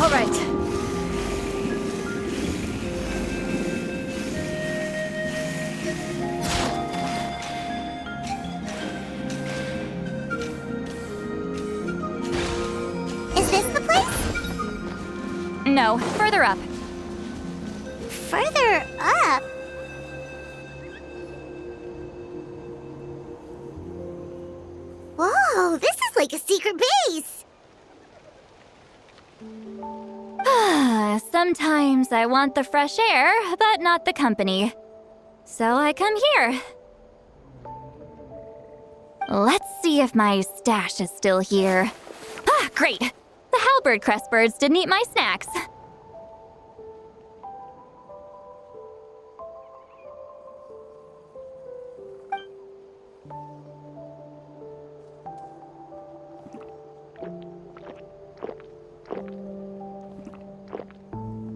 All right. Is this the place? No, further up. Further up? Whoa, this is like a secret base! Sometimes I want the fresh air, but not the company. So I come here. Let's see if my stash is still here. Ah, great! The halberd crest birds didn't eat my snacks.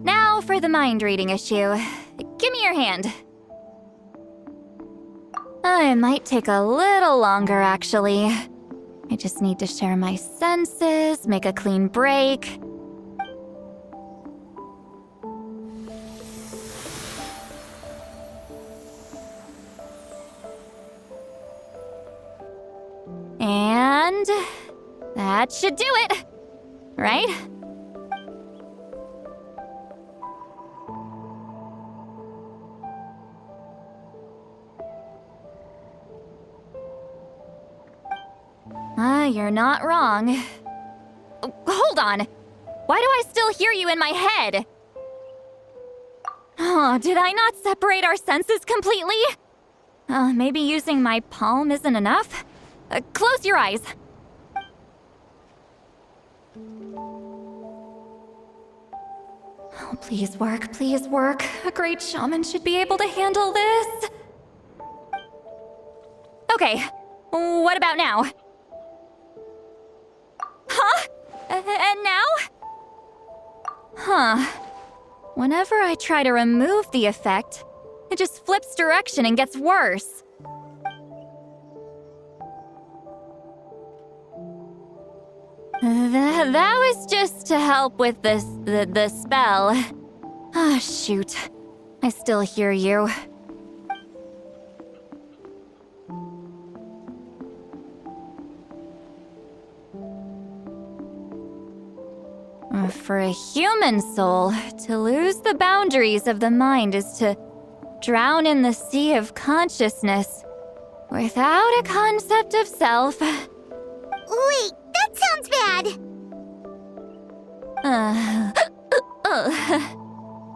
Now for the mind-reading issue. Give me your hand. It might take a little longer, actually. I just need to share my senses, make a clean break. And that should do it, right? You're not wrong. Hold on! Why do I still hear you in my head? Oh, did I not separate our senses completely? Maybe using my palm isn't enough? Close your eyes. Oh, please work, please work. A great shaman should be able to handle this. Okay, what about now? Huh? And now? Huh. Whenever I try to remove the effect, it just flips direction and gets worse. That was just to help with the spell. Ah, shoot. I still hear you. For a human soul, to lose the boundaries of the mind is to drown in the sea of consciousness without a concept of self. Wait, that sounds bad!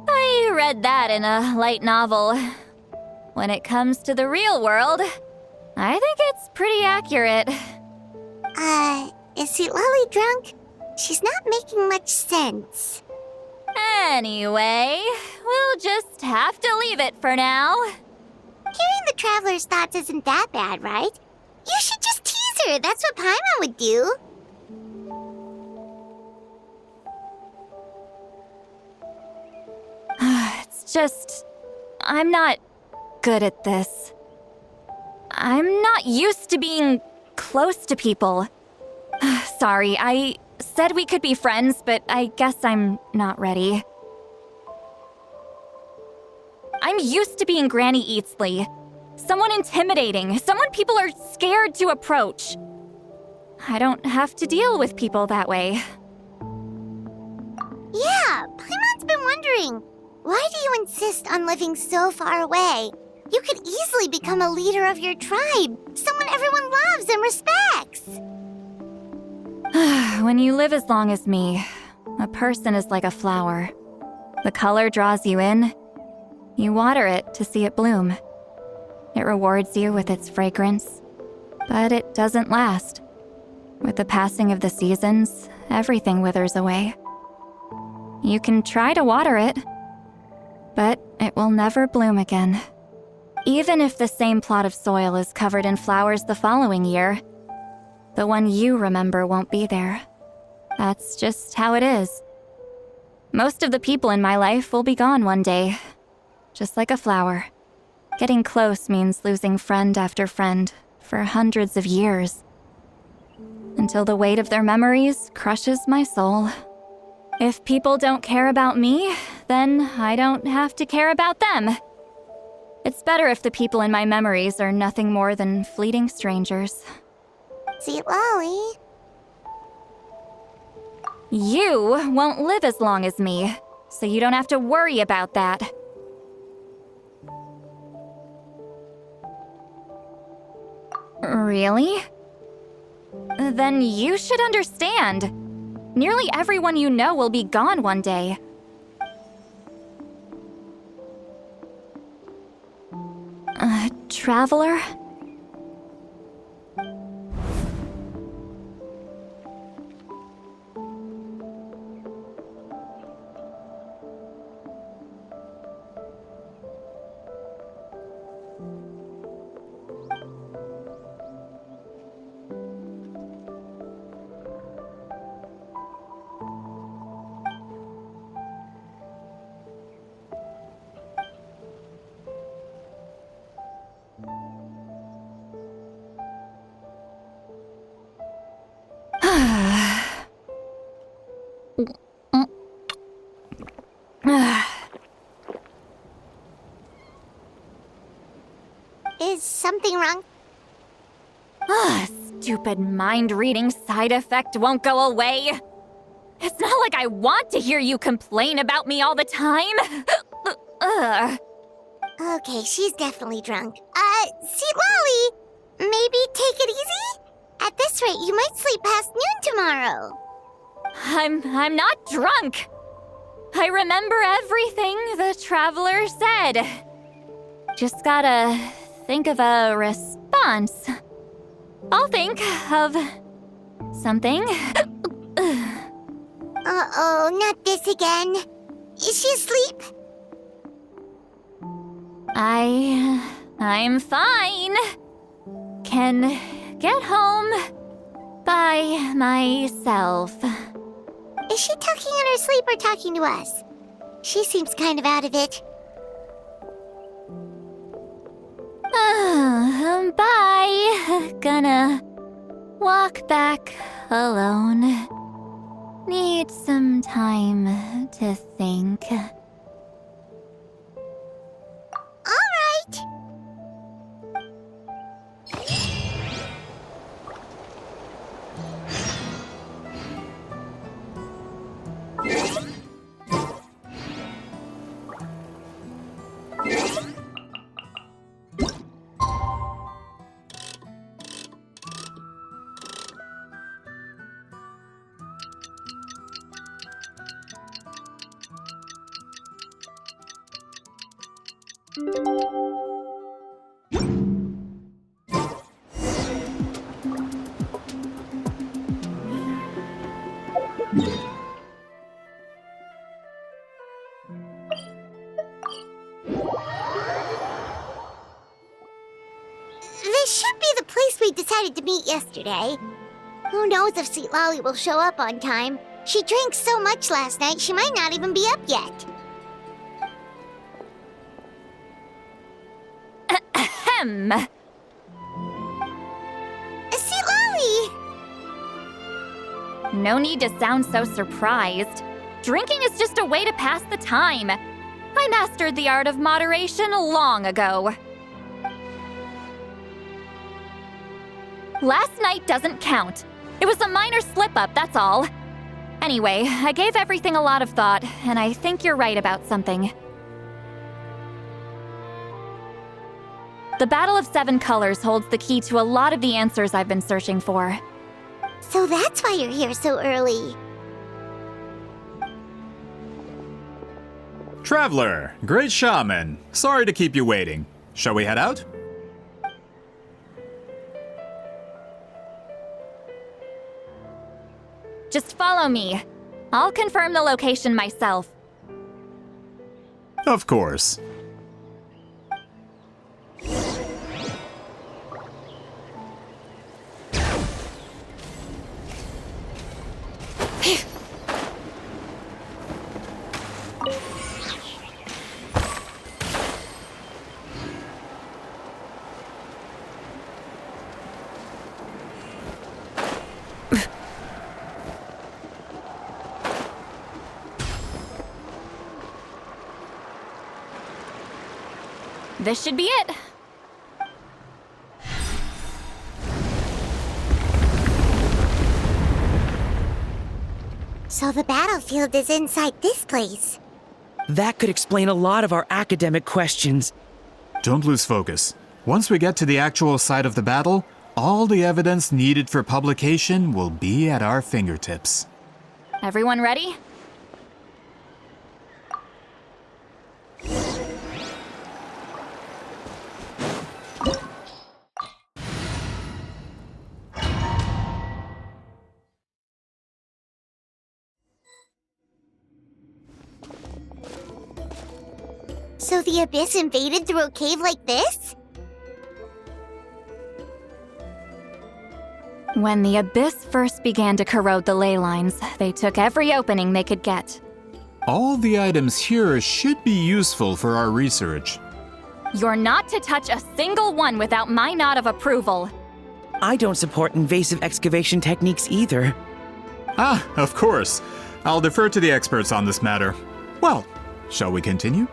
I read that in a light novel. When it comes to the real world, I think it's pretty accurate. Is Citlali drunk? She's not making much sense. Anyway, we'll just have to leave it for now. Hearing the traveler's thoughts isn't that bad, right? You should just tease her. That's what Paimon would do. It's just... I'm not good at this. I'm not used to being close to people. Sorry, I said we could be friends, but I guess I'm not ready. I'm used to being Granny Eatsley. Someone intimidating, someone people are scared to approach. I don't have to deal with people that way. Yeah, Paimon's been wondering, why do you insist on living so far away? You could easily become a leader of your tribe, someone everyone loves and respects. When you live as long as me, a person is like a flower. The color draws you in. You water it to see it bloom. It rewards you with its fragrance, but it doesn't last. With the passing of the seasons, everything withers away. You can try to water it, but it will never bloom again. Even if the same plot of soil is covered in flowers the following year, the one you remember won't be there. That's just how it is. Most of the people in my life will be gone one day, just like a flower. Getting close means losing friend after friend for hundreds of years, until the weight of their memories crushes my soul. If people don't care about me, then I don't have to care about them. It's better if the people in my memories are nothing more than fleeting strangers. Citlali. You won't live as long as me, so you don't have to worry about that. Really? Then you should understand. Nearly everyone you know will be gone one day. A traveler? Is something wrong? Stupid mind-reading side effect won't go away. It's not like I want to hear you complain about me all the time. Okay, she's definitely drunk. Citlali, maybe take it easy? At this rate, you might sleep past noon tomorrow. I'm not drunk. I remember everything the traveler said. Just gotta think of a response. I'll think of something. Uh-oh, not this again. Is she asleep? I'm fine. Can get home by myself. Is she talking in her sleep or talking to us? She seems kind of out of it. Bye. Gonna walk back alone. Need some time to think. All right. This should be the place we decided to meet yesterday. Who knows if Citlali will show up on time? She drank so much last night, she might not even be up yet. Ahem. Citlali! No need to sound so surprised. Drinking is just a way to pass the time. I mastered the art of moderation long ago. Last night doesn't count. It was a minor slip-up, that's all. Anyway, I gave everything a lot of thought, and I think you're right about something. The Battle of Seven Colors holds the key to a lot of the answers I've been searching for. So that's why you're here so early. Traveler, great shaman. Sorry to keep you waiting. Shall we head out? Just follow me. I'll confirm the location myself. Of course. This should be it. So the battlefield is inside this place. That could explain a lot of our academic questions. Don't lose focus. Once we get to the actual site of the battle, all the evidence needed for publication will be at our fingertips. Everyone ready? So the Abyss invaded through a cave like this? When the Abyss first began to corrode the ley lines, they took every opening they could get. All the items here should be useful for our research. You're not to touch a single one without my nod of approval. I don't support invasive excavation techniques either. Ah, of course. I'll defer to the experts on this matter. Well, shall we continue?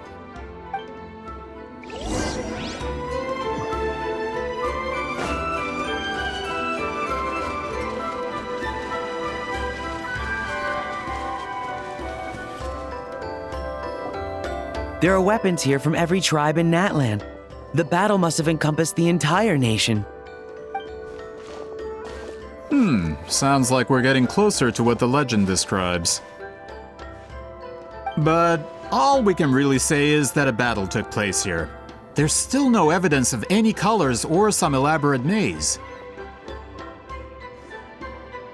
There are weapons here from every tribe in Natland. The battle must have encompassed the entire nation. Sounds like we're getting closer to what the legend describes. But all we can really say is that a battle took place here. There's still no evidence of any colors or some elaborate maze.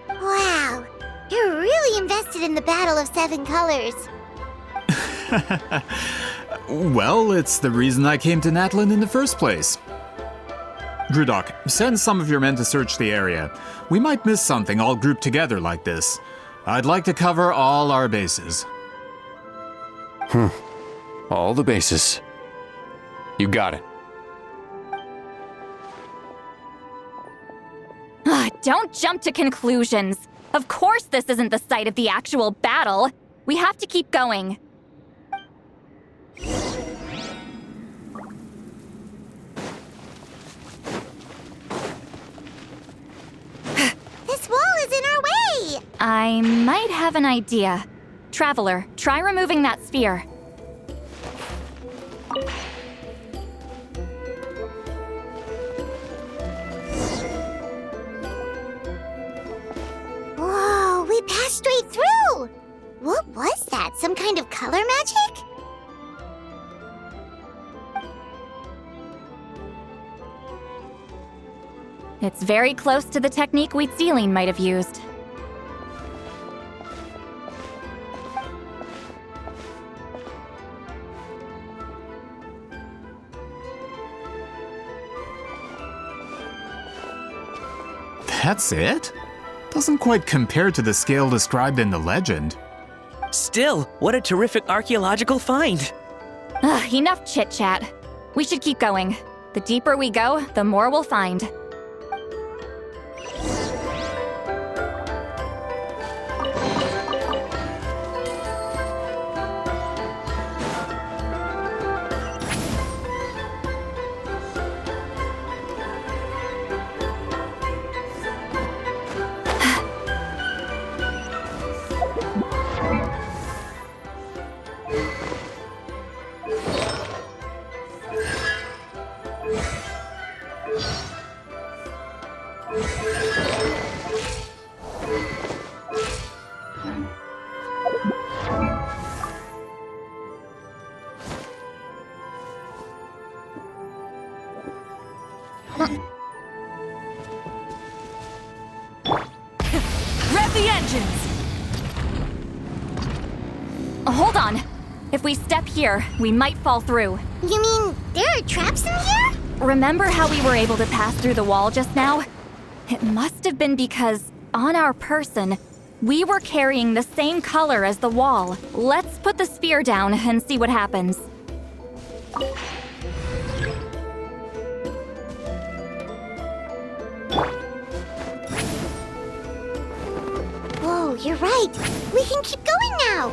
Wow, you're really invested in the Battle of Seven Colors. Well, it's the reason I came to Natland in the first place. Drudok, send some of your men to search the area. We might miss something all grouped together like this. I'd like to cover all our bases. All the bases. You got it. Don't jump to conclusions. Of course this isn't the site of the actual battle. We have to keep going. This wall is in our way! I might have an idea. Traveler, try removing that sphere. Whoa, we passed straight through! What was that? Some kind of color magic? It's very close to the technique Citlali might have used. That's it? Doesn't quite compare to the scale described in the legend. Still, what a terrific archaeological find! Enough chit-chat. We should keep going. The deeper we go, the more we'll find. Rev the engines! Hold on. If we step here, we might fall through. You mean there are traps in here? Remember how we were able to pass through the wall just now? It must have been because, on our person, we were carrying the same color as the wall. Let's put the sphere down and see what happens. Whoa, you're right. We can keep going now.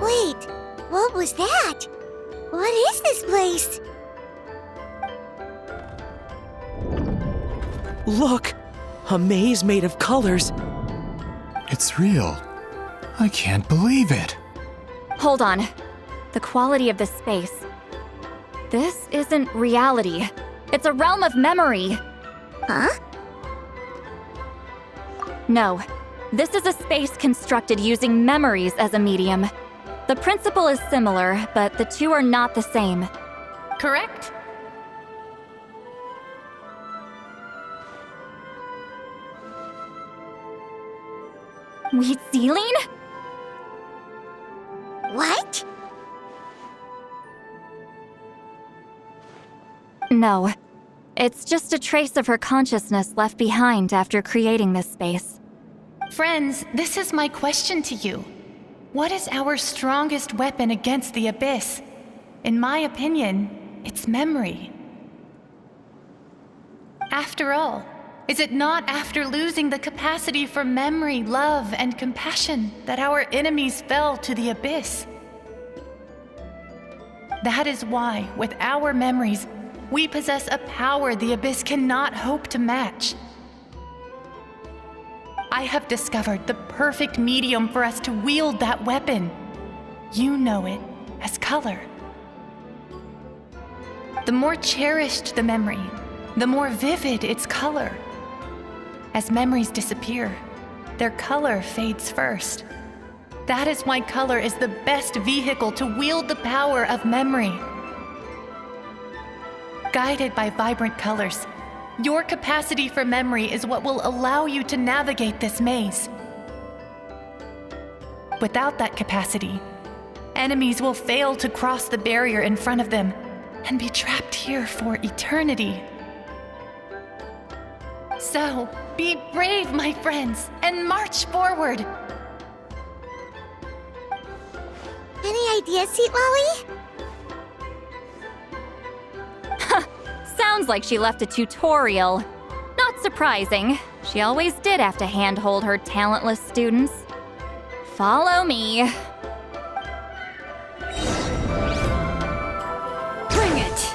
Wait, what was that? What is this place? Look! A maze made of colors. It's real. I can't believe it. Hold on. The quality of this space. This isn't reality. It's a realm of memory. Huh? No. This is a space constructed using memories as a medium. The principle is similar, but the two are not the same. Correct? Wheat ceiling? What? No. It's just a trace of her consciousness left behind after creating this space. Friends, this is my question to you. What is our strongest weapon against the abyss? In my opinion, it's memory. After all, is it not after losing the capacity for memory, love, and compassion that our enemies fell to the abyss? That is why, with our memories, we possess a power the abyss cannot hope to match. I have discovered the perfect medium for us to wield that weapon. You know it as color. The more cherished the memory, the more vivid its color. As memories disappear, their color fades first. That is why color is the best vehicle to wield the power of memory. Guided by vibrant colors, your capacity for memory is what will allow you to navigate this maze. Without that capacity, enemies will fail to cross the barrier in front of them and be trapped here for eternity. So, be brave, my friends, and march forward. Any ideas, Citlali? Sounds like she left a tutorial. Not surprising. She always did have to handhold her talentless students. Follow me. Bring it!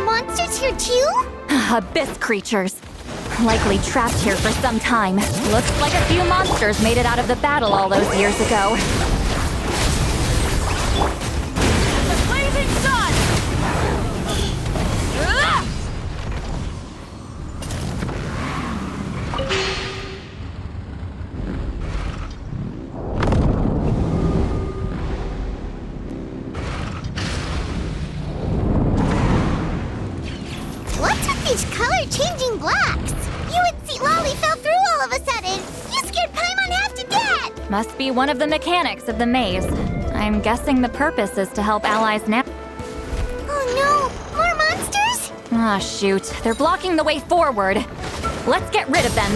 Monsters here too? Abyss creatures. Likely trapped here for some time. Looks like a few monsters made it out of the battle all those years ago. The blazing sun! changing blocks. You and Citlali fell through all of a sudden. You scared Paimon half to death. Must be one of the mechanics of the maze. I'm guessing the purpose is to help allies now. Oh no, more monsters? Ah, shoot. They're blocking the way forward. Let's get rid of them.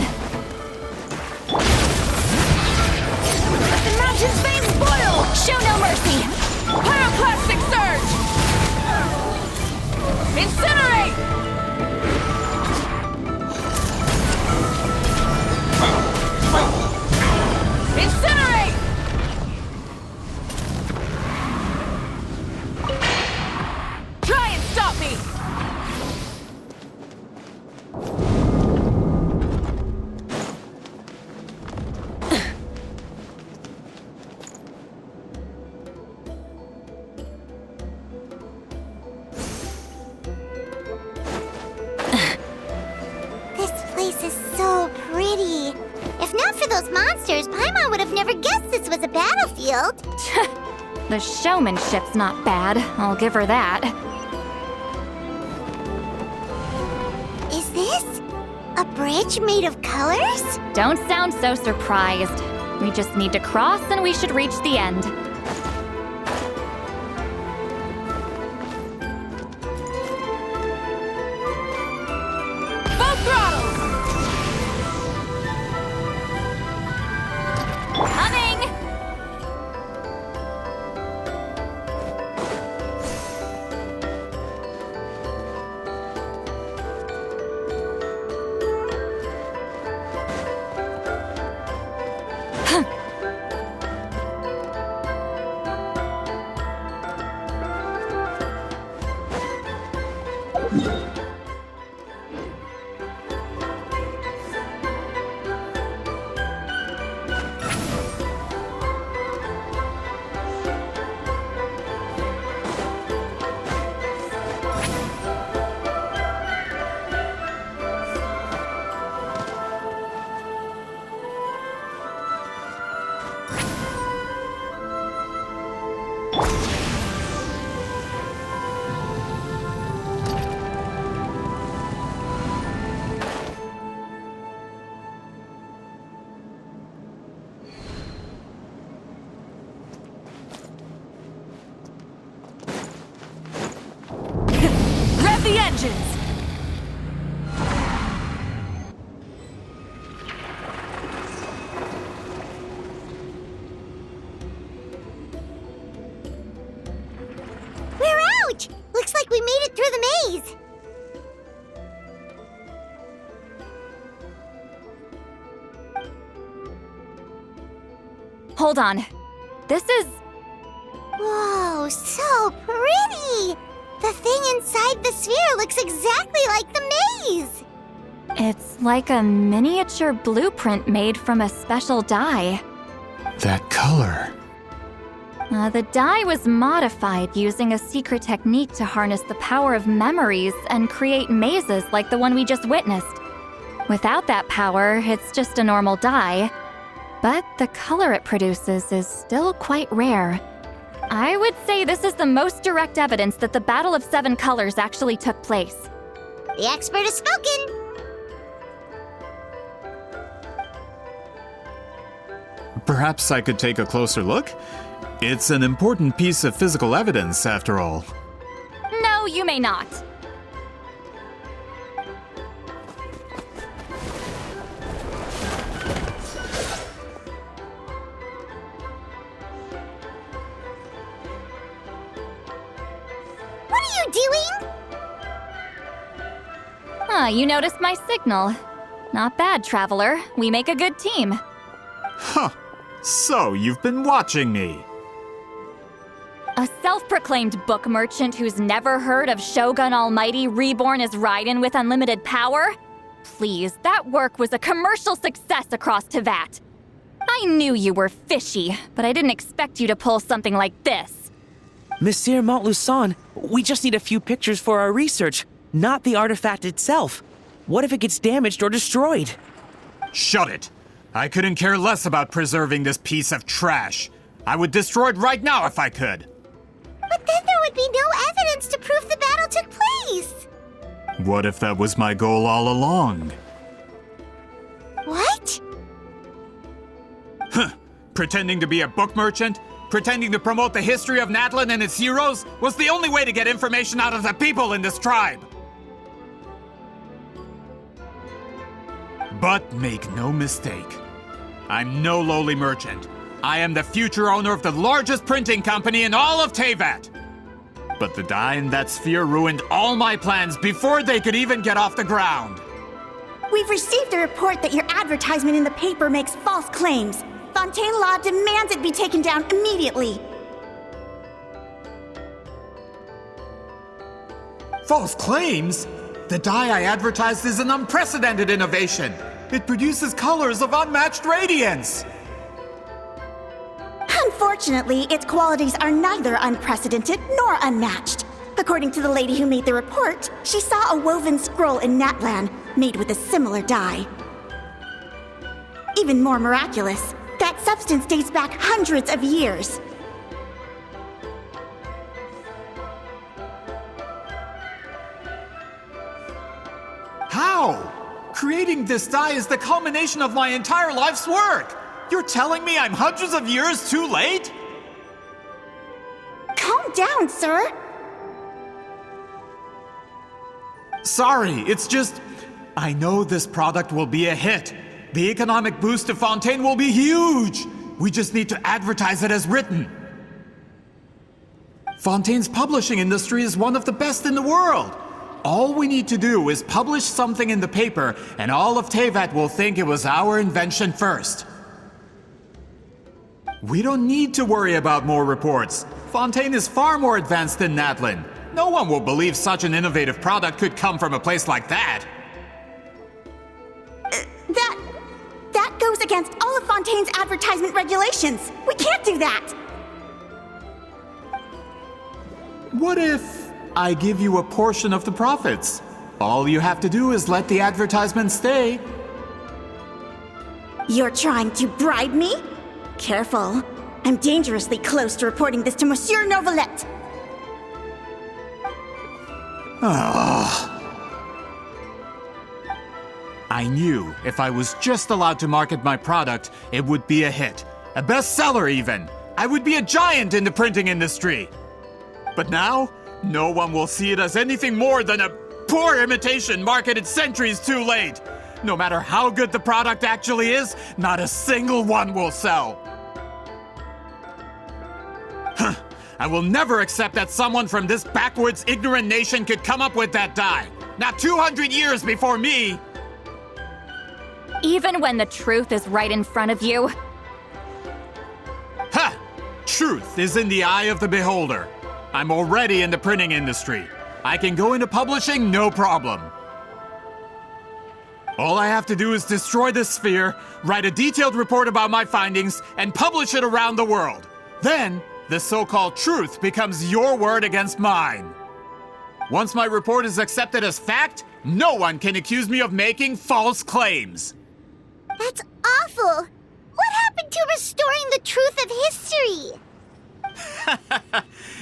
Let the mountain's veins boil! Show no mercy! Pyroclastic surge! Incinerate! Incinerate! Try and stop me! This place is so pretty. If not for those monsters, Paimon would have never guessed this was a battlefield. The showmanship's not bad, I'll give her that. Is this a bridge made of colors? Don't sound so surprised. We just need to cross and we should reach the end. Full throttle! Coming! Rev the engines! We're out! Looks like we made it through the maze. Hold on. This is... Whoa, so pretty! The thing inside the sphere looks exactly like the maze! It's like a miniature blueprint made from a special dye. That color. The dye was modified using a secret technique to harness the power of memories and create mazes like the one we just witnessed. Without that power, it's just a normal dye. But the color it produces is still quite rare. I would say this is the most direct evidence that the Battle of Seven Colors actually took place. The expert has spoken! Perhaps I could take a closer look? It's an important piece of physical evidence, after all. No, you may not. What are you doing? You noticed my signal. Not bad, Traveler. We make a good team. Huh. So, you've been watching me. A self-proclaimed book merchant who's never heard of Shogun Almighty reborn as Raiden with unlimited power? Please, that work was a commercial success across Tevat. I knew you were fishy, but I didn't expect you to pull something like this. Monsieur Montluçon, we just need a few pictures for our research, not the artifact itself. What if it gets damaged or destroyed? Shut it! I couldn't care less about preserving this piece of trash. I would destroy it right now if I could. But then there would be no evidence to prove the battle took place. What if that was my goal all along? What? Pretending to be a book merchant? Pretending to promote the history of Natlan and its heroes was the only way to get information out of the people in this tribe. But make no mistake, I'm no lowly merchant. I am the future owner of the largest printing company in all of Teyvat. But the dye in that sphere ruined all my plans before they could even get off the ground. We've received a report that your advertisement in the paper makes false claims. Fontaine Law demands it be taken down immediately. False claims? The dye I advertised is an unprecedented innovation. It produces colors of unmatched radiance. Unfortunately, its qualities are neither unprecedented nor unmatched. According to the lady who made the report, she saw a woven scroll in Natlan made with a similar dye. Even more miraculous, that substance dates back hundreds of years. How? Creating this dye is the culmination of my entire life's work. You're telling me I'm hundreds of years too late? Calm down, sir. Sorry, it's just... I know this product will be a hit. The economic boost to Fontaine will be huge. We just need to advertise it as written. Fontaine's publishing industry is one of the best in the world. All we need to do is publish something in the paper, and all of Teyvat will think it was our invention first. We don't need to worry about more reports. Fontaine is far more advanced than Natlan. No one will believe such an innovative product could come from a place like that. That goes against all of Fontaine's advertisement regulations. We can't do that. What if I give you a portion of the profits? All you have to do is let the advertisement stay. You're trying to bribe me? Careful. I'm dangerously close to reporting this to Monsieur Novelette. I knew if I was just allowed to market my product, it would be a hit. A bestseller even. I would be a giant in the printing industry. But now, no one will see it as anything more than a poor imitation marketed centuries too late. No matter how good the product actually is, not a single one will sell. I will never accept that someone from this backwoods, ignorant nation could come up with that dye. Not 200 years before me! Even when the truth is right in front of you. Ha! Truth is in the eye of the beholder. I'm already in the printing industry. I can go into publishing, no problem. All I have to do is destroy this sphere, write a detailed report about my findings, and publish it around the world. Then, the so-called truth becomes your word against mine. Once my report is accepted as fact, no one can accuse me of making false claims. That's awful. What happened to restoring the truth of history?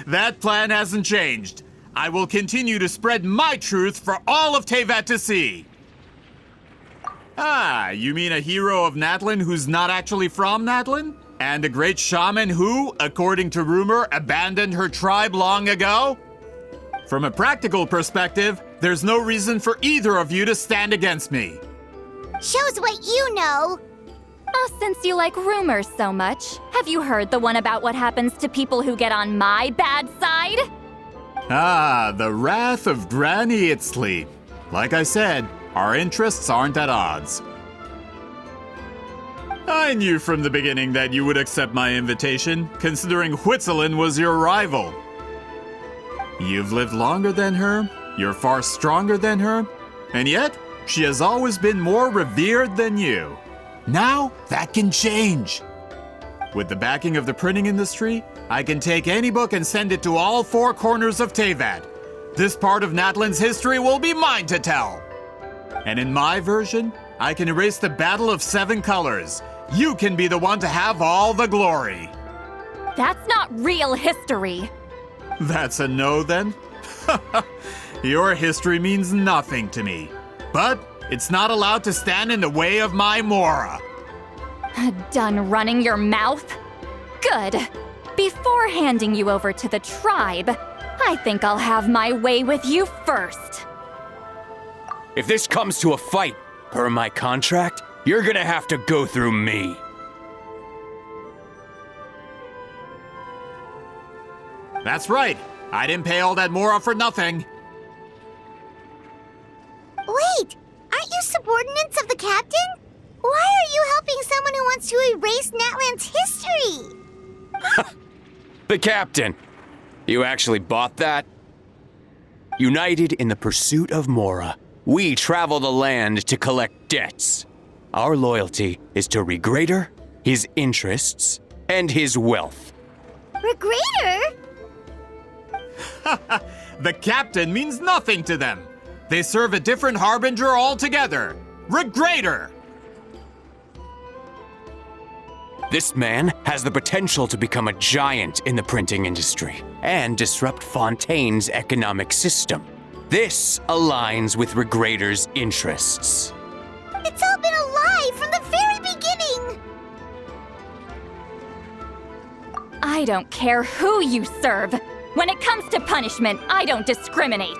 That plan hasn't changed. I will continue to spread my truth for all of Teyvat to see. Ah, you mean a hero of Natlan who's not actually from Natlan? And a great shaman who, according to rumor, abandoned her tribe long ago? From a practical perspective, there's no reason for either of you to stand against me. Shows what you know. Since you like rumors so much, have you heard the one about what happens to people who get on my bad side? Ah, the wrath of Granny Itzli. Like I said, our interests aren't at odds. I knew from the beginning that you would accept my invitation, considering Huitzilin was your rival. You've lived longer than her, you're far stronger than her, and yet, she has always been more revered than you. Now, that can change. With the backing of the printing industry, I can take any book and send it to all four corners of Teyvat. This part of Natlan's history will be mine to tell. And in my version, I can erase the Battle of Seven Colors. You can be the one to have all the glory. That's not real history. That's a no then? Your history means nothing to me. But it's not allowed to stand in the way of my Mora. Done running your mouth? Good. Before handing you over to the tribe, I think I'll have my way with you first. If this comes to a fight, per my contract, you're gonna have to go through me. That's right. I didn't pay all that Mora for nothing. Wait, aren't you subordinates of the captain? Why are you helping someone who wants to erase Natlan's history? The captain. You actually bought that? United in the pursuit of Mora, we travel the land to collect debts. Our loyalty is to Regrader, his interests, and his wealth. Regrader? The captain means nothing to them. They serve a different harbinger altogether. Regrader! This man has the potential to become a giant in the printing industry and disrupt Fontaine's economic system. This aligns with Regrader's interests. It's all been a lie from the very beginning! I don't care who you serve. When it comes to punishment, I don't discriminate.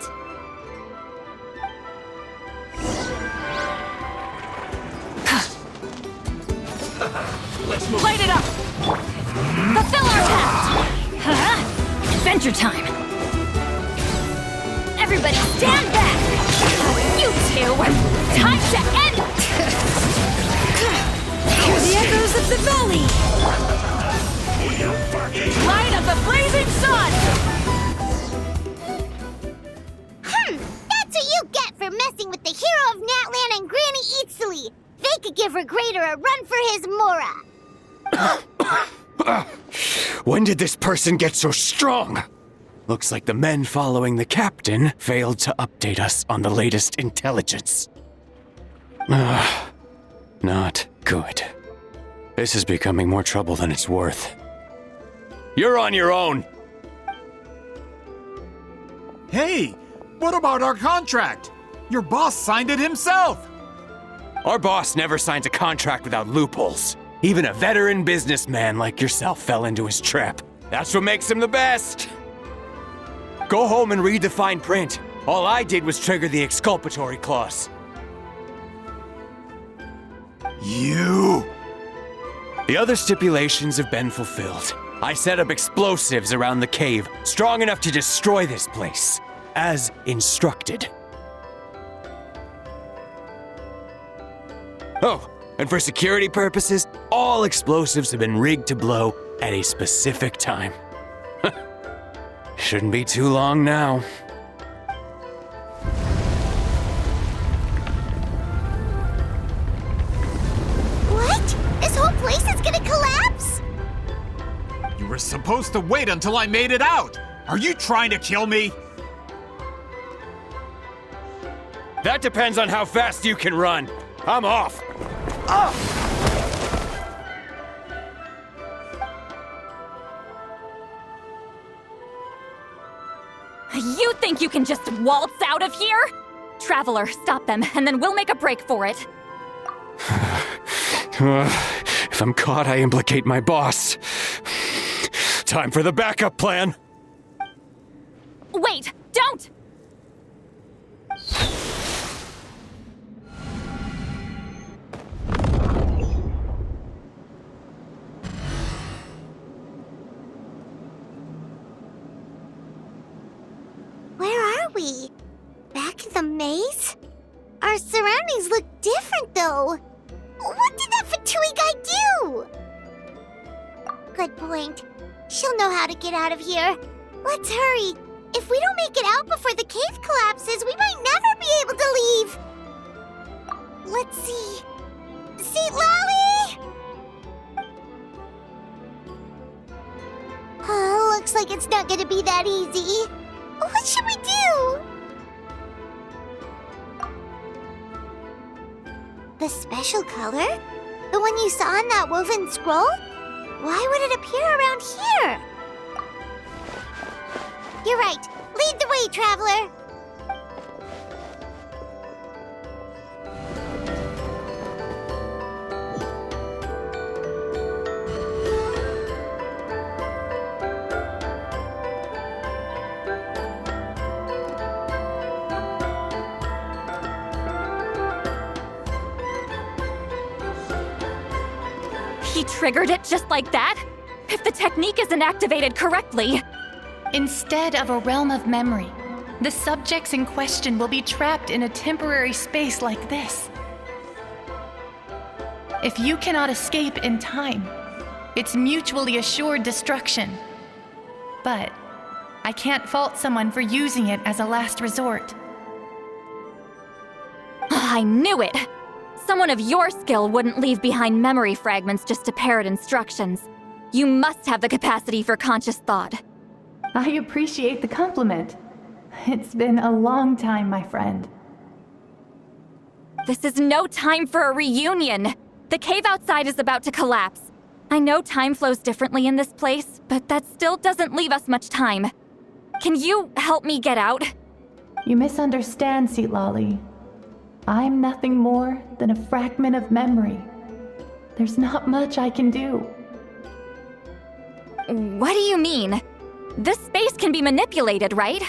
Light it up! Fulfill our task! Adventure time! Everybody stand back! You two! Time to end! Hear the echoes of the valley! Light of the blazing sun! That's what you get for messing with the hero of Natlan and Granny Eatsley! They could give Regrader a run for his Mora! When did this person get so strong? Looks like the men following the captain failed to update us on the latest intelligence. Not good. This is becoming more trouble than it's worth. You're on your own! Hey, what about our contract? Your boss signed it himself. Our boss never signs a contract without loopholes. Even a veteran businessman like yourself fell into his trap. That's what makes him the best. Go home and read the fine print. All I did was trigger the exculpatory clause. You! The other stipulations have been fulfilled. I set up explosives around the cave, strong enough to destroy this place, as instructed. Oh, and for security purposes, all explosives have been rigged to blow at a specific time. Shouldn't be too long now. What? This whole place is gonna collapse? You were supposed to wait until I made it out. Are you trying to kill me? That depends on how fast you can run. I'm off. You think you can just waltz out of here? Traveler, stop them, and then we'll make a break for it. If I'm caught, I implicate my boss. Time for the backup plan. Wait, don't! Where are we? Back in the maze? Our surroundings look different, though. What did that Fatui guy do? Good point. She'll know how to get out of here. Let's hurry. If we don't make it out before the cave collapses, we might never be able to leave. Let's see. Citlali! Oh, looks like it's not gonna be that easy. What should we do? The special color? The one you saw in that woven scroll? Why would it appear around here? You're right. Lead the way, traveler. He triggered it just like that? If the technique isn't activated correctly... Instead of a realm of memory, the subjects in question will be trapped in a temporary space like this. If you cannot escape in time, it's mutually assured destruction. But I can't fault someone for using it as a last resort. I knew it! Someone of your skill wouldn't leave behind memory fragments just to parrot instructions. You must have the capacity for conscious thought. I appreciate the compliment. It's been a long time, my friend. This is no time for a reunion! The cave outside is about to collapse. I know time flows differently in this place, but that still doesn't leave us much time. Can you help me get out? You misunderstand, Citlali. I'm nothing more than a fragment of memory. There's not much I can do. What do you mean? This space can be manipulated, right?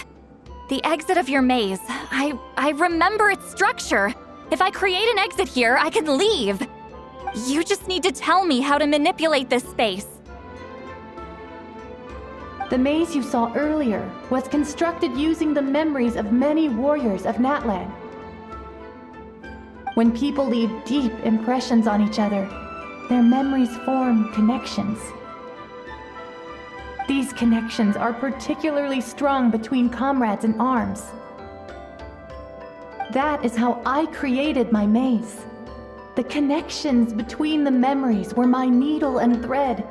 The exit of your maze. I remember its structure. If I create an exit here, I can leave. You just need to tell me how to manipulate this space. The maze you saw earlier was constructed using the memories of many warriors of Natlan. When people leave deep impressions on each other, their memories form connections. These connections are particularly strong between comrades in arms. That is how I created my maze. The connections between the memories were my needle and thread,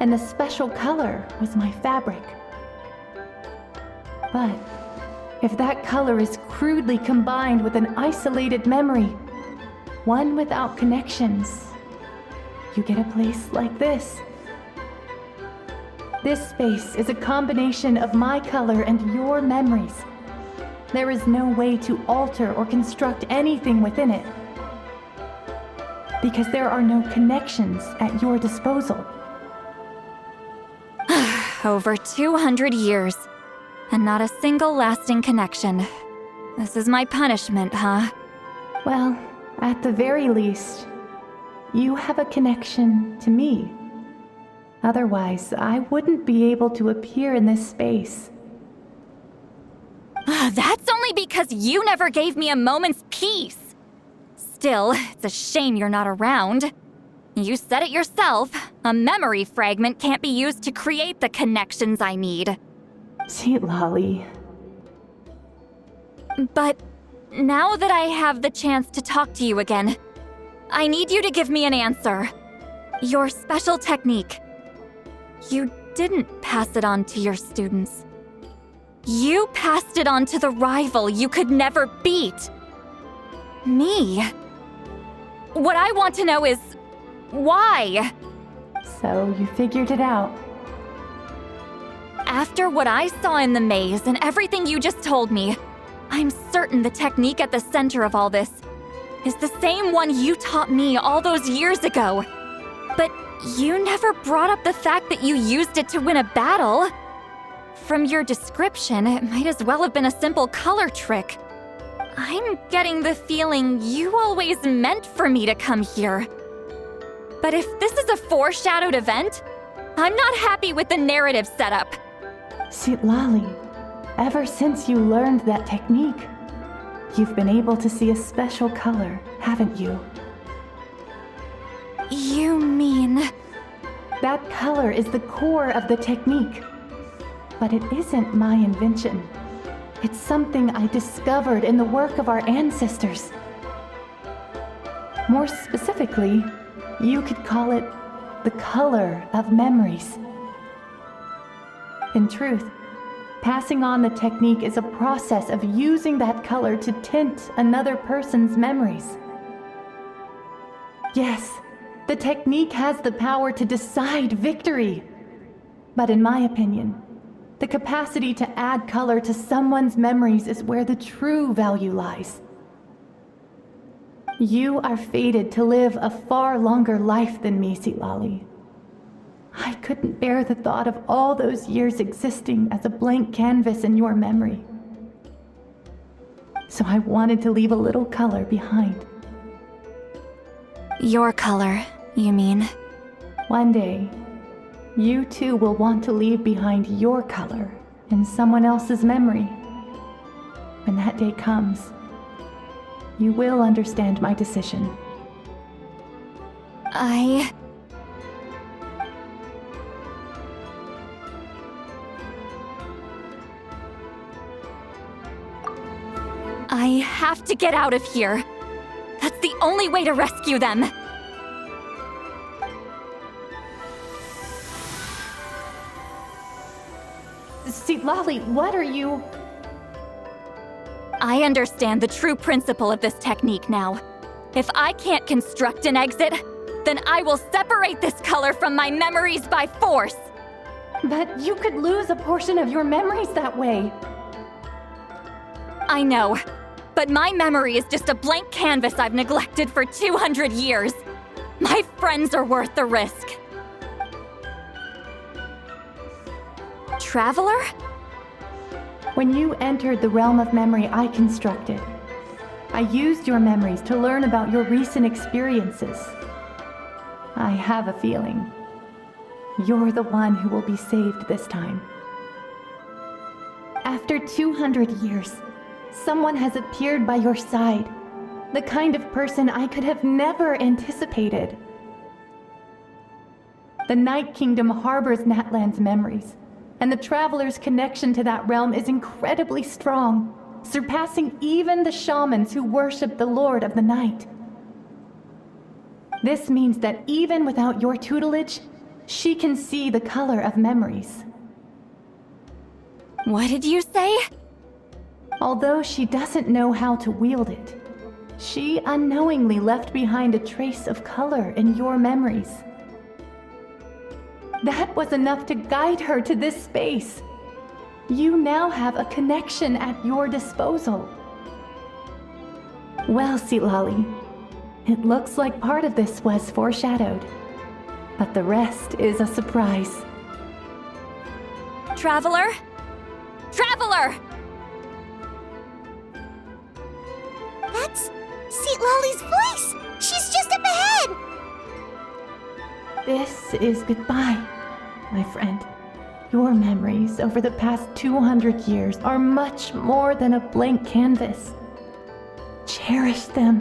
and the special color was my fabric. But if that color is crudely combined with an isolated memory, one without connections, you get a place like this. This space is a combination of my color and your memories. There is no way to alter or construct anything within it, because there are no connections at your disposal. Over 200 years, and not a single lasting connection. This is my punishment, huh? Well, at the very least, you have a connection to me. Otherwise, I wouldn't be able to appear in this space. That's only because you never gave me a moment's peace. Still, it's a shame you're not around. You said it yourself. A memory fragment can't be used to create the connections I need. Citlali. But now that I have the chance to talk to you again, I need you to give me an answer. Your special technique. You didn't pass it on to your students. You passed it on to the rival you could never beat. Me. What I want to know is, why? So you figured it out. After what I saw in the maze and everything you just told me, I'm certain the technique at the center of all this is the same one you taught me all those years ago. But you never brought up the fact that you used it to win a battle. From your description, it might as well have been a simple color trick. I'm getting the feeling you always meant for me to come here. But if this is a foreshadowed event, I'm not happy with the narrative setup. Citlali, ever since you learned that technique, you've been able to see a special color, haven't you? You mean... That color is the core of the technique. But it isn't my invention. It's something I discovered in the work of our ancestors. More specifically, you could call it the color of memories. In truth, passing on the technique is a process of using that color to tint another person's memories. Yes, the technique has the power to decide victory. But in my opinion, the capacity to add color to someone's memories is where the true value lies. You are fated to live a far longer life than me, Citlali. I couldn't bear the thought of all those years existing as a blank canvas in your memory. So I wanted to leave a little color behind. Your color, you mean? One day, you too will want to leave behind your color in someone else's memory. When that day comes, you will understand my decision. I have to get out of here. That's the only way to rescue them. Citlali, what are you? I understand the true principle of this technique now. If I can't construct an exit, then I will separate this color from my memories by force. But you could lose a portion of your memories that way. I know, but my memory is just a blank canvas I've neglected for 200 years. My friends are worth the risk. Traveler? When you entered the realm of memory I constructed, I used your memories to learn about your recent experiences. I have a feeling you're the one who will be saved this time. After 200 years, someone has appeared by your side, the kind of person I could have never anticipated. The Night Kingdom harbors Natlan's memories, and the Traveler's connection to that realm is incredibly strong, surpassing even the shamans who worship the Lord of the Night. This means that even without your tutelage, she can see the color of memories. What did you say? Although she doesn't know how to wield it, she unknowingly left behind a trace of color in your memories. That was enough to guide her to this space. You now have a connection at your disposal. Well, Citlali, it looks like part of this was foreshadowed, but the rest is a surprise. Traveler? Traveler! That's Citlali's voice! She's just up ahead! This is goodbye, my friend. Your memories over the past 200 years are much more than a blank canvas. Cherish them.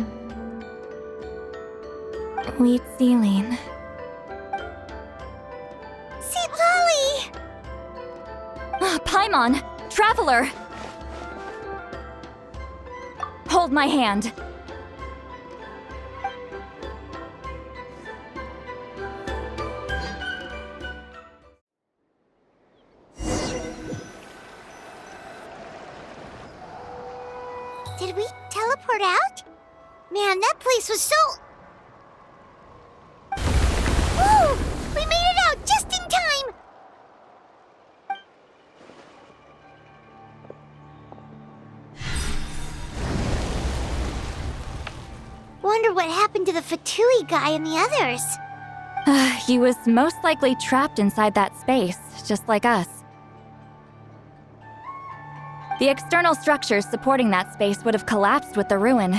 Wheat ceiling. Citlali! Paimon! Traveler! Hold my hand. Did we teleport out? Man, that place was so... Woo! We made it out just in time! Wonder what happened to the Fatui guy and the others. He was most likely trapped inside that space, just like us. The external structures supporting that space would have collapsed with the ruin.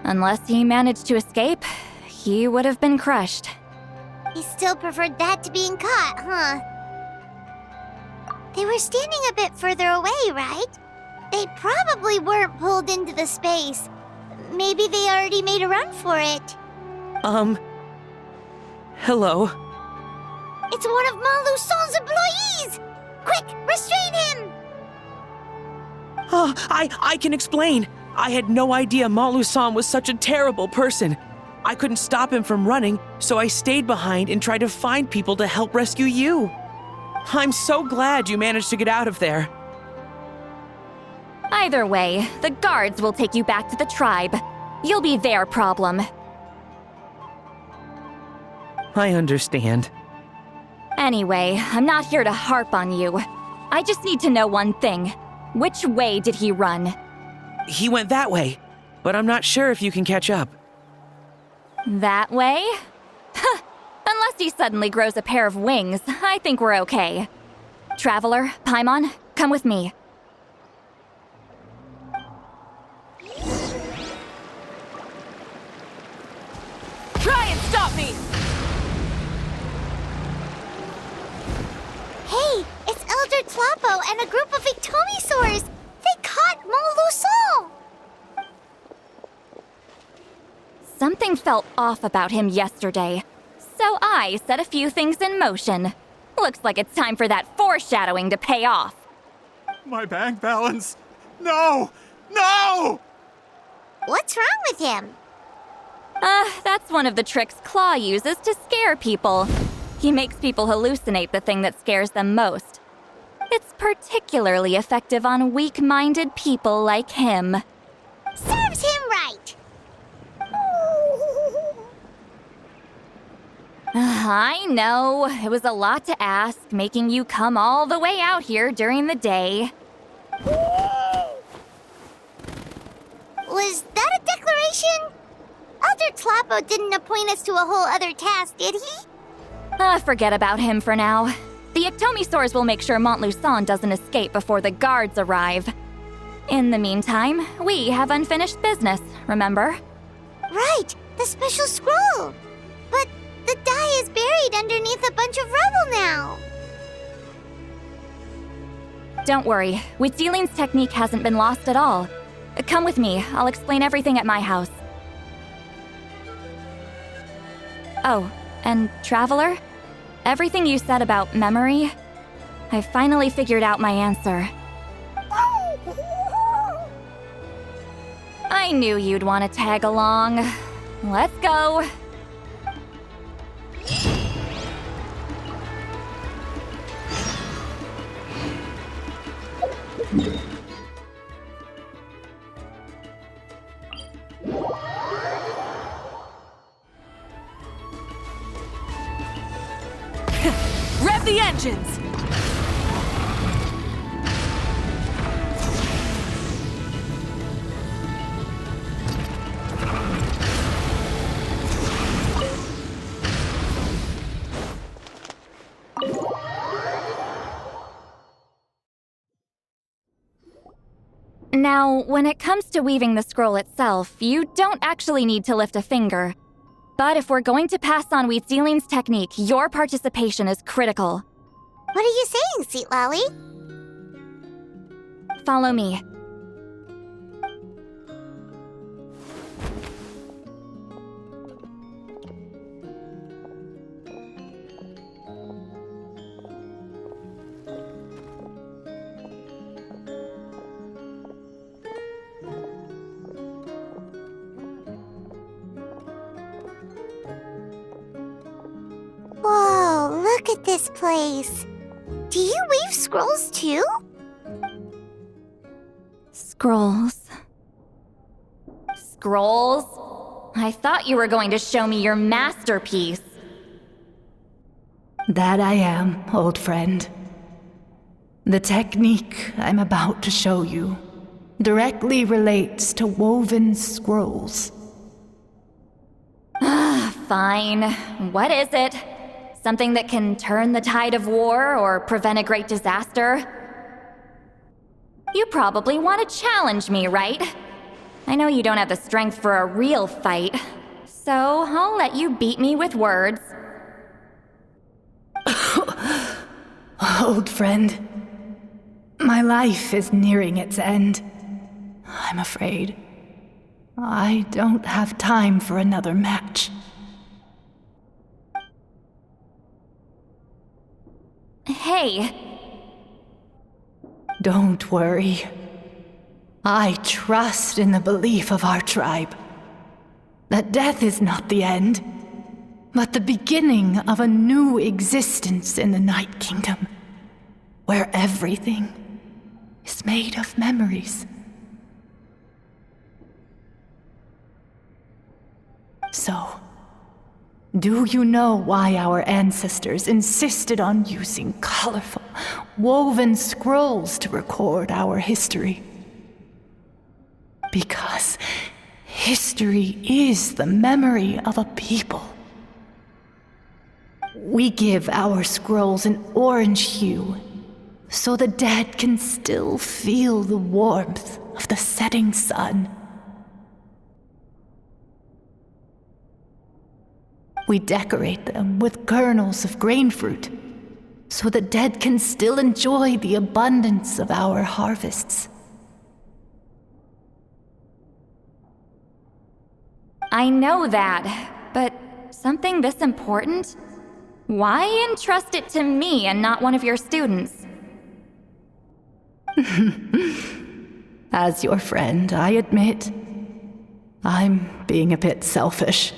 Unless he managed to escape, he would have been crushed. He still preferred that to being caught, huh? They were standing a bit further away, right? They probably weren't pulled into the space. Maybe they already made a run for it. Hello? It's one of Malu Son's employees! Quick, restrain him! Oh, I can explain. I had no idea Malu-san was such a terrible person. I couldn't stop him from running, so I stayed behind and tried to find people to help rescue you. I'm so glad you managed to get out of there. Either way, the guards will take you back to the tribe. You'll be their problem. I understand. Anyway, I'm not here to harp on you. I just need to know one thing. Which way did he run? He went that way, but I'm not sure if you can catch up. That way? Unless he suddenly grows a pair of wings, I think we're okay. Traveler, Paimon, come with me. Try and stop me! Tlapo and a group of Ictomisaurs! They caught Moluson! Something felt off about him yesterday, so I set a few things in motion. Looks like it's time for that foreshadowing to pay off. My bank balance. No! No! What's wrong with him? That's one of the tricks Claw uses to scare people. He makes people hallucinate the thing that scares them most. It's particularly effective on weak-minded people like him. Serves him right! I know, it was a lot to ask, making you come all the way out here during the day. Was that a declaration? Elder Tlapo didn't appoint us to a whole other task, did he? Forget about him for now. The Ictomisaurs will make sure Montluçon doesn't escape before the guards arrive. In the meantime, we have unfinished business, remember? Right, the special scroll. But the die is buried underneath a bunch of rubble now. Don't worry, Witzilion's technique hasn't been lost at all. Come with me, I'll explain everything at my house. Oh, and Traveler? Everything you said about memory, I finally figured out my answer. I knew you'd want to tag along. Let's go. Rev the engines! Now, when it comes to weaving the scroll itself, you don't actually need to lift a finger. But if we're going to pass on Witzilion's technique, your participation is critical. What are you saying, Citlali? Follow me. Whoa, look at this place. Do you weave scrolls too? Scrolls. Scrolls? I thought you were going to show me your masterpiece. That I am, old friend. The technique I'm about to show you directly relates to woven scrolls. Fine. What is it? Something that can turn the tide of war or prevent a great disaster? You probably want to challenge me, right? I know you don't have the strength for a real fight, so I'll let you beat me with words. Old friend, my life is nearing its end. I'm afraid I don't have time for another match. Hey. Don't worry. I trust in the belief of our tribe that death is not the end, but the beginning of a new existence in the Night Kingdom, where everything is made of memories. So, do you know why our ancestors insisted on using colorful, woven scrolls to record our history? Because history is the memory of a people. We give our scrolls an orange hue, so the dead can still feel the warmth of the setting sun. We decorate them with kernels of grain fruit, so the dead can still enjoy the abundance of our harvests. I know that, but something this important? Why entrust it to me and not one of your students? As your friend, I admit, I'm being a bit selfish.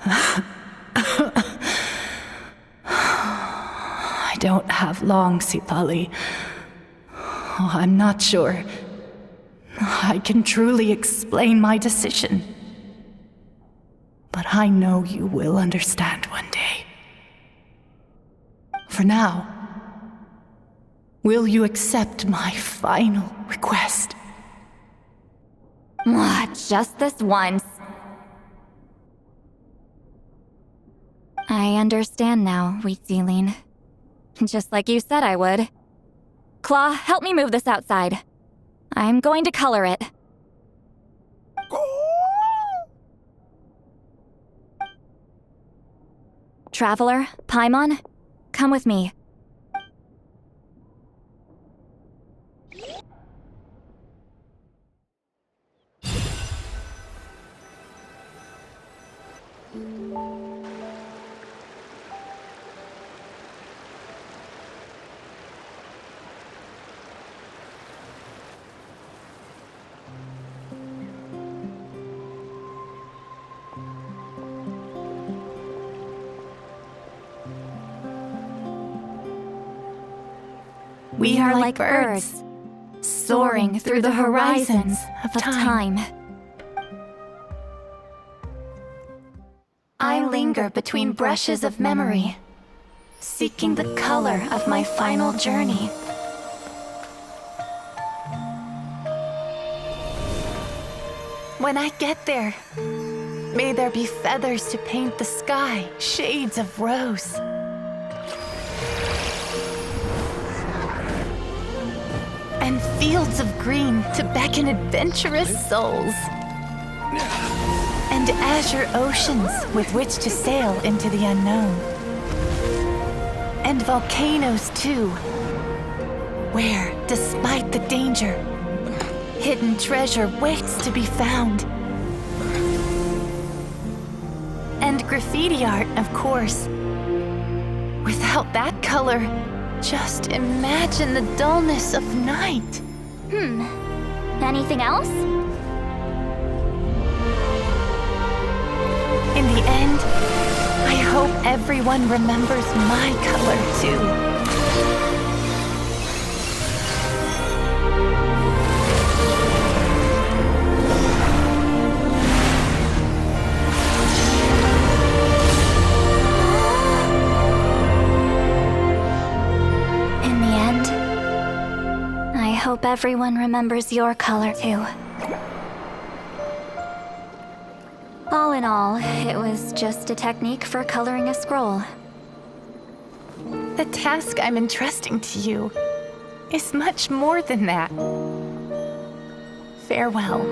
I don't have long, Citlali. Oh, I'm not sure I can truly explain my decision. But I know you will understand one day. For now, will you accept my final request? Just this once. I understand now, Wheatsealing. Just like you said I would. Claw, help me move this outside. I'm going to color it. Traveler, Paimon, come with me. We are like birds, soaring through the horizons of time. I linger between brushes of memory, seeking the color of my final journey. When I get there, may there be feathers to paint the sky, shades of rose. And fields of green to beckon adventurous souls. And azure oceans with which to sail into the unknown. And volcanoes too, where, despite the danger, hidden treasure waits to be found. And graffiti art, of course. Without that color, just imagine the dullness of night. Anything else? In the end, I hope everyone remembers my color too. I hope everyone remembers your color too. All in all, it was just a technique for coloring a scroll. The task I'm entrusting to you is much more than that. Farewell,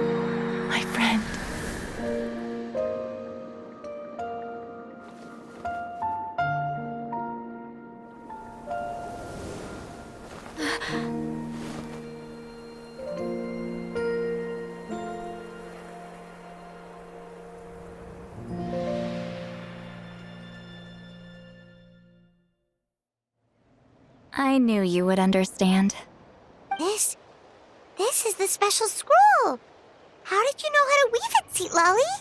my friend. I knew you would understand. This is the special scroll. How did you know how to weave it, Citlali?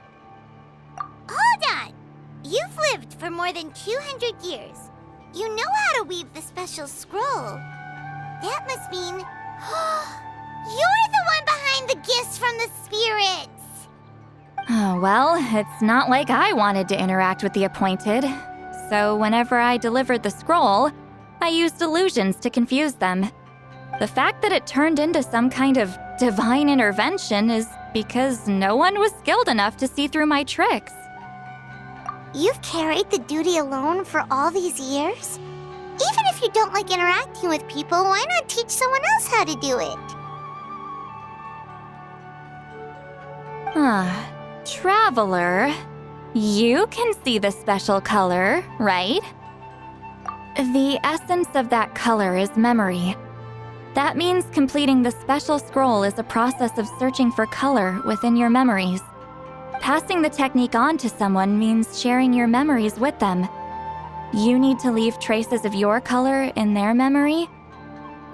Hold on. You've lived for more than 200 years. You know how to weave the special scroll. That must mean you're the one behind the gifts from the spirits. Oh, well, it's not like I wanted to interact with the appointed. So whenever I delivered the scroll, I used illusions to confuse them. The fact that it turned into some kind of divine intervention is because no one was skilled enough to see through my tricks. You've carried the duty alone for all these years? Even if you don't like interacting with people, why not teach someone else how to do it? Traveler, you can see the special color, right? The essence of that color is memory. That means completing the special scroll is a process of searching for color within your memories. Passing the technique on to someone means sharing your memories with them. You need to leave traces of your color in their memory,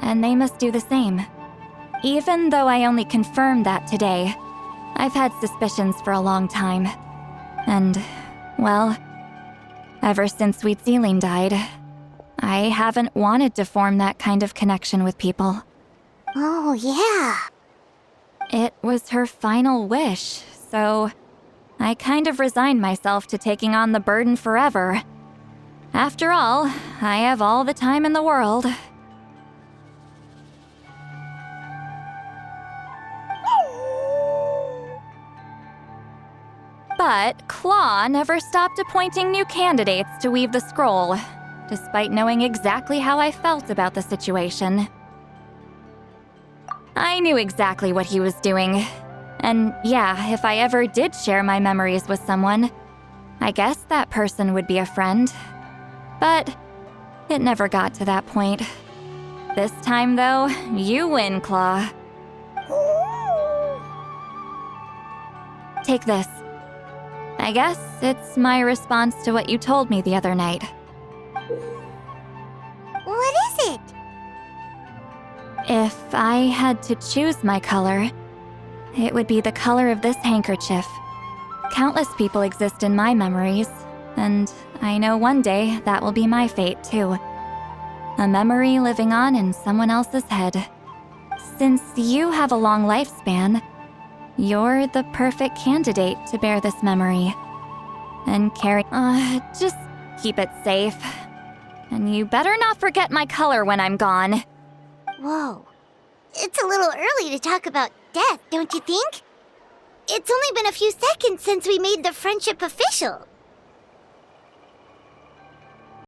and they must do the same. Even though I only confirmed that today, I've had suspicions for a long time. And, well, ever since Sweet Celine died, I haven't wanted to form that kind of connection with people. Oh, yeah. It was her final wish, so I kind of resigned myself to taking on the burden forever. After all, I have all the time in the world. But Claw never stopped appointing new candidates to weave the scroll, despite knowing exactly how I felt about the situation. I knew exactly what he was doing. And yeah, if I ever did share my memories with someone, I guess that person would be a friend. But it never got to that point. This time, though, you win, Claw. Take this. I guess it's my response to what you told me the other night. What is it? If I had to choose my color, it would be the color of this handkerchief. Countless people exist in my memories, and I know one day that will be my fate too. A memory living on in someone else's head. Since you have a long lifespan, you're the perfect candidate to bear this memory. And carry... just keep it safe. And you better not forget my color when I'm gone. Whoa. It's a little early to talk about death, don't you think? It's only been a few seconds since we made the friendship official.